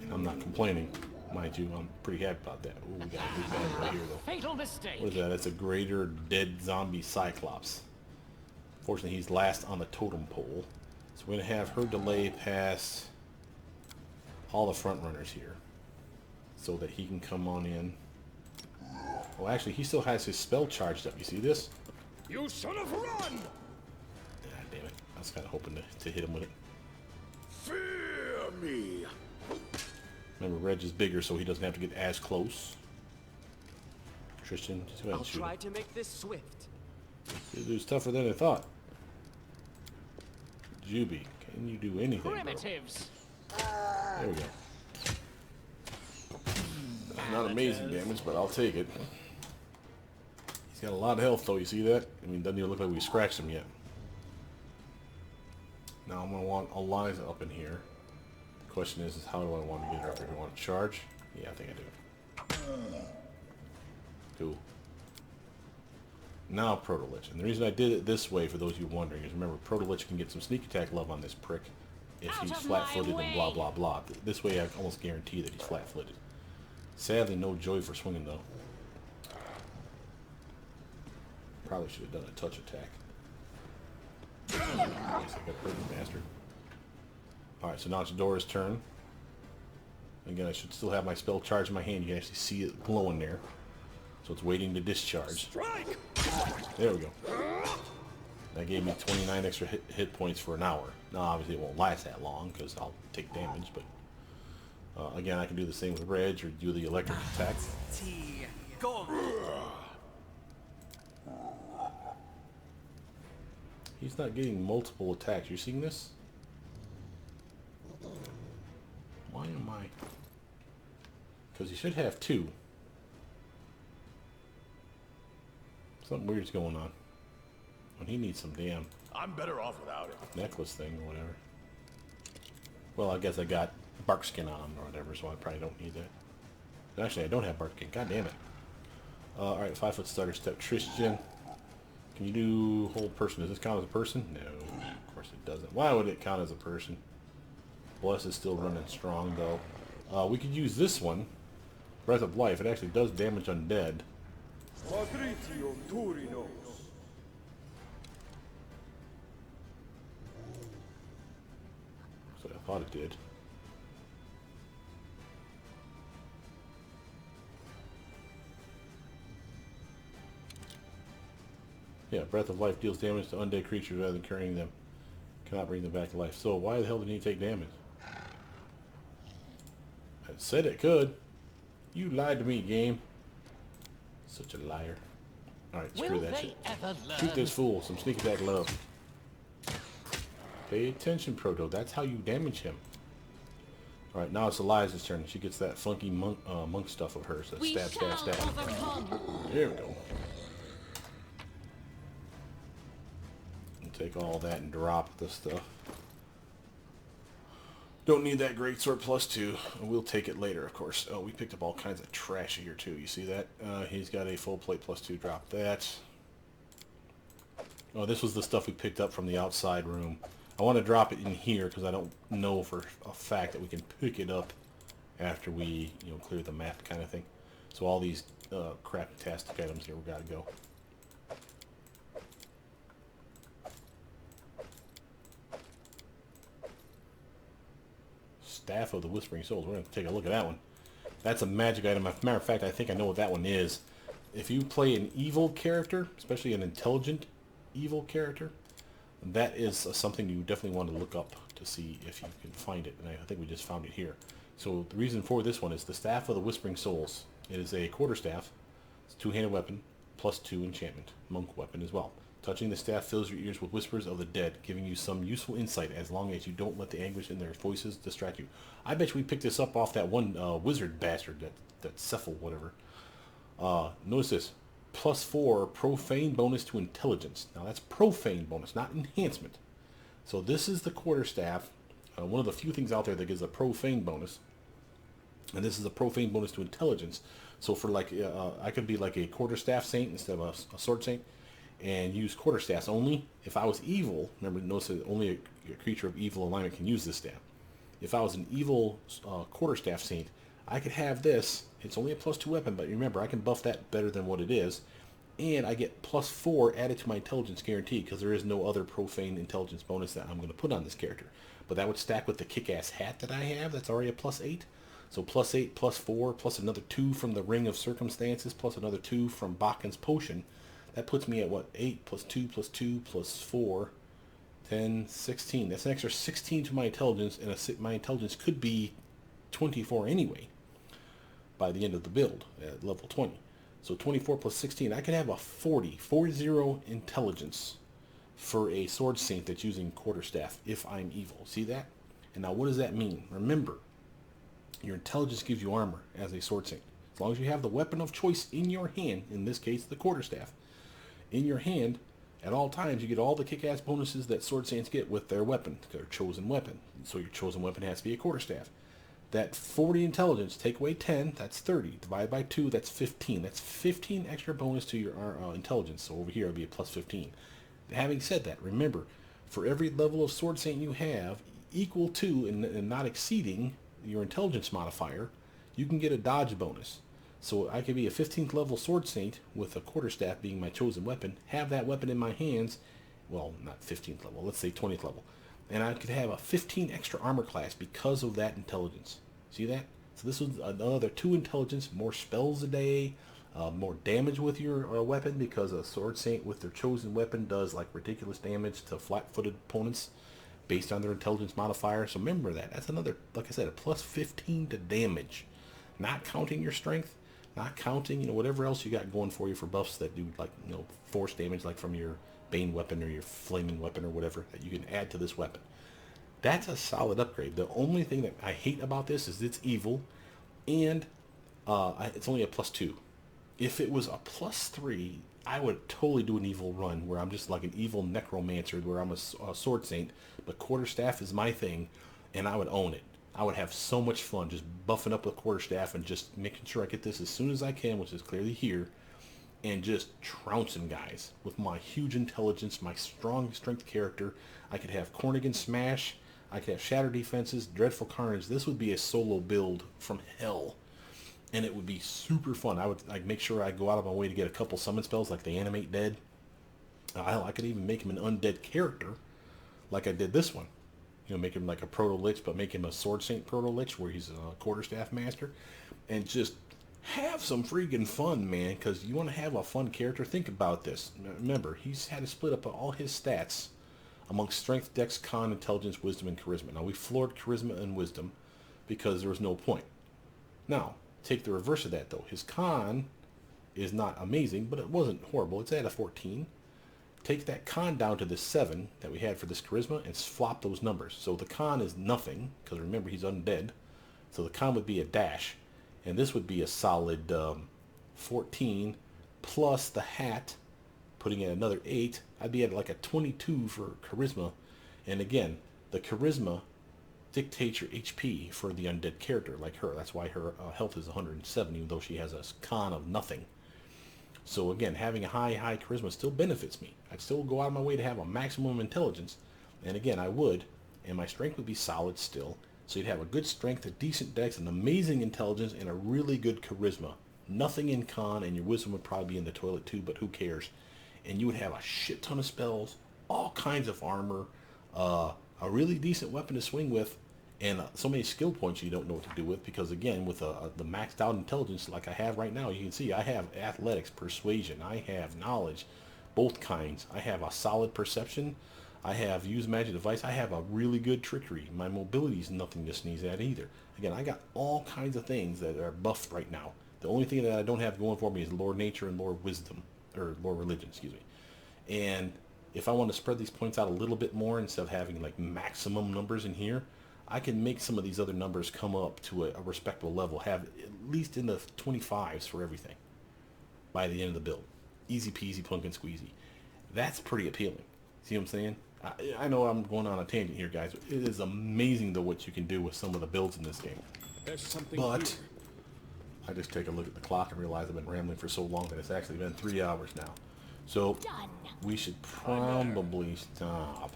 Speaker 1: And I'm not complaining. Mind you, I'm pretty happy about that. Ooh, we got a big bad right here, though.
Speaker 3: Fatal mistake.
Speaker 1: What is that? That's a greater dead zombie Cyclops. Fortunately, he's last on the totem pole. So we're going to have her delay past all the front runners here, so that he can come on in. Oh, actually, he still has his spell charged up. You see this?
Speaker 3: You son of a run!
Speaker 1: Ah, damn it. I was kind of hoping to hit him with it.
Speaker 4: Fear me.
Speaker 1: Remember, Reg is bigger, so he doesn't have to get as close. Tristan, just go ahead
Speaker 5: I'll
Speaker 1: and shoot
Speaker 5: try
Speaker 1: him.
Speaker 5: to make this swift.
Speaker 1: It was tougher than I thought. Juby, can you do anything, bro?
Speaker 3: Primitives.
Speaker 1: There we go. Not amazing damage, but I'll take it. He's got a lot of health, though. You see that? I mean, doesn't even look like we scratched him yet. Now I'm going to want Eliza up in here. The question is how do I want to get her up here? Do I want to charge? Yeah, I think I do. Cool. Now Proto-Lich. And the reason I did it this way, for those of you wondering, is remember Proto-Lich can get some sneak attack love on this prick if he's flat-footed and blah blah blah. This way I almost guarantee that he's flat-footed. Sadly, no joy for swinging though. Probably should have done a touch attack. I guess I got hurt, bastard. Alright, so now it's Dora's turn. Again, I should still have my spell charge in my hand. You can actually see it glowing there. So it's waiting to discharge.
Speaker 3: Strike!
Speaker 1: There we go. That gave me 29 extra hit points for an hour. Now, obviously, it won't last that long because I'll take damage, but again, I can do the same with Reg or do the electric attack. He's not getting multiple attacks. You seeing this? Why am I? Because he should have two. Something weird's going on. And he needs some damn
Speaker 4: I'm better off without it.
Speaker 1: necklace thing or whatever. Well, I guess I got bark skin on him or whatever, so I probably don't need that. Actually, I don't have bark skin. God damn it. Alright, 5 foot starter step. Tristan. Can you do whole person? Does this count as a person? No, of course it doesn't. Why would it count as a person? Bless is still running strong, though. We could use this one. Breath of Life. It actually does damage undead. So I thought it did. Yeah, Breath of Life deals damage to undead creatures rather than carrying them. Cannot bring them back to life. So why the hell did he take damage? I said it could. You lied to me, game. Such a liar. Alright, screw that shit. Shoot this fool. Some sneak attack love. Pay attention, Proto. That's how you damage him. Alright, now it's Eliza's turn. She gets that funky monk stuff of hers. That stab, stab, stab. There we go. Take all that and drop this stuff. Don't need that greatsword +2. We'll take it later, of course. Oh, we picked up all kinds of trash here too. You see that? He's got a full plate +2. Drop that. Oh, this was the stuff we picked up from the outside room. I want to drop it in here because I don't know for a fact that we can pick it up after we, clear the map kind of thing. So all these crap-tastic items here we gotta go. Staff of the Whispering Souls. We're going to take a look at that one. That's a magic item. As a matter of fact, I think I know what that one is. If you play an evil character, especially an intelligent evil character, that is something you definitely want to look up to see if you can find it. And I think we just found it here. So the reason for this one is the Staff of the Whispering Souls. It is a quarterstaff. It's a two-handed weapon, +2 enchantment. Monk weapon as well. Touching the staff fills your ears with whispers of the dead, giving you some useful insight as long as you don't let the anguish in their voices distract you. I bet you we picked this up off that one wizard bastard, that Cephal, whatever. Notice this. +4 profane bonus to intelligence. Now that's profane bonus, not enhancement. So this is the quarterstaff. One of the few things out there that gives a profane bonus. And this is a profane bonus to intelligence. So for like, I could be like a quarterstaff saint instead of a sword saint. And use quarterstaffs only. If I was evil, remember, notice that only a creature of evil alignment can use this staff. If I was an evil quarterstaff saint, I could have this. It's only a +2 weapon, but remember, I can buff that better than what it is. And I get +4 added to my intelligence guarantee, because there is no other profane intelligence bonus that I'm going to put on this character. But that would stack with the kick-ass hat that I have. That's already a +8. So +8, +4, plus another 2 from the Ring of Circumstances, plus another 2 from Bakken's Potion. That puts me at what? 8 +2 +2 +4, 10, 16. That's an extra 16 to my intelligence, and my intelligence could be 24 anyway by the end of the build at level 20. So 24 + 16. I could have a 40 intelligence for a sword saint that's using quarterstaff if I'm evil. See that? And now what does that mean? Remember, your intelligence gives you armor as a sword saint. As long as you have the weapon of choice in your hand, in this case the quarterstaff, in your hand At all times, you get all the kick-ass bonuses that Sword Saints get with their weapon, their chosen weapon. So your chosen weapon has to be a quarterstaff. That 40 intelligence, take away 10, that's 30. Divide by 2, that's 15. That's 15 extra bonus to your intelligence. So over here, it'll be a plus 15. Having said that, remember, for every level of Sword Saint you have, equal to and not exceeding your intelligence modifier, you can get a dodge bonus. So I could be a 15th level Sword Saint with a quarterstaff being my chosen weapon, have that weapon in my hands, well, not 15th level, let's say 20th level, and I could have a 15 extra armor class because of that intelligence. See that? So this was another 2 intelligence, more spells a day, more damage with your weapon, because a Sword Saint with their chosen weapon does like ridiculous damage to flat-footed opponents based on their intelligence modifier. So remember that. That's another, like I said, a plus 15 to damage. Not counting your strength, not counting, whatever else you got going for you for buffs that do, like, force damage, like from your Bane weapon or your Flaming weapon or whatever that you can add to this weapon. That's a solid upgrade. The only thing that I hate about this is it's evil, and it's only a plus 2. If it was a plus 3, I would totally do an evil run where I'm just like an evil necromancer, where I'm a Sword Saint, but quarterstaff is my thing, and I would own it. I would have so much fun just buffing up with quarterstaff and just making sure I get this as soon as I can, which is clearly here, and just trouncing guys with my huge intelligence, my strong strength character. I could have Cornigan Smash, I could have Shatter Defenses, Dreadful Carnage. This would be a solo build from hell, and it would be super fun. I'd make sure I go out of my way to get a couple summon spells like the Animate Dead. I could even make him an undead character like I did this one. Make him like a Proto-Lich, but make him a Sword Saint Proto-Lich where he's a quarterstaff master. And just have some freaking fun, man, because you want to have a fun character. Think about this. Remember, he's had to split up all his stats amongst Strength, Dex, Con, Intelligence, Wisdom, and Charisma. Now, we floored Charisma and Wisdom because there was no point. Now, take the reverse of that, though. His Con is not amazing, but it wasn't horrible. It's at a 14. Take that Con down to the 7 that we had for this Charisma and flop those numbers. So the Con is nothing, because remember, he's undead. So the Con would be a dash. And this would be a solid 14 plus the hat, putting in another 8. I'd be at like a 22 for Charisma. And again, the Charisma dictates your HP for the undead character like her. That's why her health is 107, even though she has a Con of nothing. So again, having a high charisma still benefits me. I'd still go out of my way to have a maximum intelligence. And again, I would. And my strength would be solid still. So you'd have a good strength, a decent dex, an amazing intelligence, and a really good charisma. Nothing in con, and your wisdom would probably be in the toilet too, but who cares? And you would have a shit ton of spells, all kinds of armor, a really decent weapon to swing with, and so many skill points you don't know what to do with, because again, with the maxed out intelligence like I have right now, you can see I have athletics, persuasion, I have knowledge, both kinds. I have a solid perception, I have use magic device, I have a really good trickery. My mobility is nothing to sneeze at either. Again, I got all kinds of things that are buffed right now. The only thing that I don't have going for me is Lore Nature and Lore Wisdom, or Lore Religion, excuse me. And if I want to spread these points out a little bit more, instead of having like maximum numbers in here, I can make some of these other numbers come up to a respectable level, have at least in the 25s for everything by the end of the build. Easy peasy, pumpkin squeezy. That's pretty appealing. See what I'm saying? I know I'm going on a tangent here, guys. It is amazing, though, what you can do with some of the builds in this game.
Speaker 3: There's something
Speaker 1: But
Speaker 3: here.
Speaker 1: I just take a look at the clock and realize I've been rambling for so long that it's actually been 3 hours now. So
Speaker 2: Done.
Speaker 1: we should probably stop.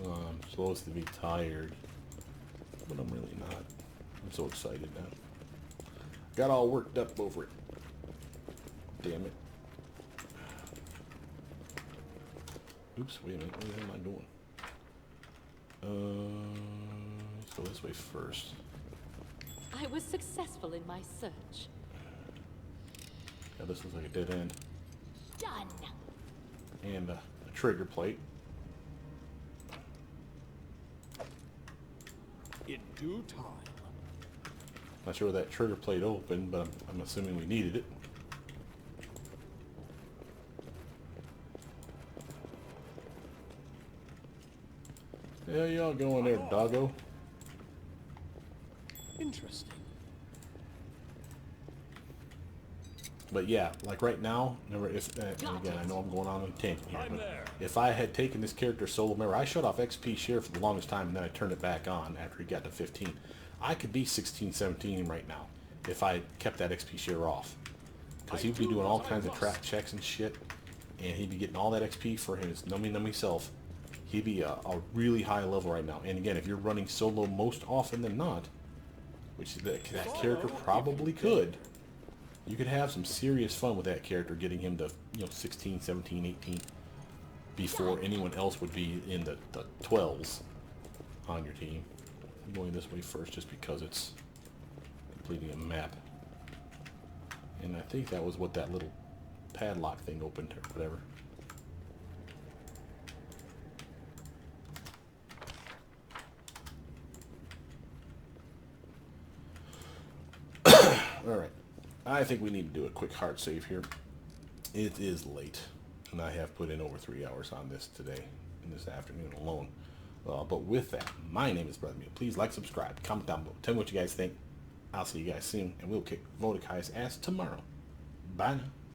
Speaker 1: I'm supposed to be tired, but I'm really not. I'm so excited now. Got all worked up over it. Damn it. Oops, wait a minute. What the hell am I doing? Let's go this way first.
Speaker 2: I was successful in my search.
Speaker 1: Yeah, this looks like a dead end.
Speaker 2: Done.
Speaker 1: And a trigger plate.
Speaker 3: In due time.
Speaker 1: Not sure that trigger plate opened, but I'm assuming we needed it. Yeah, y'all going there, doggo?
Speaker 3: Interesting.
Speaker 1: But yeah, like right now, remember if, and again, I know I'm going on a tangent here, but if I had taken this character solo, remember I shut off XP share for the longest time and then I turned it back on after he got to 15. I could be 16, 17 right now if I kept that XP share off. Because he'd be doing all kinds of trap checks and shit, and he'd be getting all that XP for his nummy self. He'd be a really high level right now. And again, if you're running solo most often than not, which that character probably could, you could have some serious fun with that character, getting him to 16, 17, 18 before anyone else would be in the 12s on your team. I'm going this way first just because it's completing a map. And I think that was what that little padlock thing opened or whatever. Alright, I think we need to do a quick hard save here. It is late, and I have put in over 3 hours on this today, and this afternoon alone. But with that, my name is Brother Mew. Please like, subscribe, comment down below. Tell me what you guys think. I'll see you guys soon, and we'll kick Mordecai's ass tomorrow. Bye now.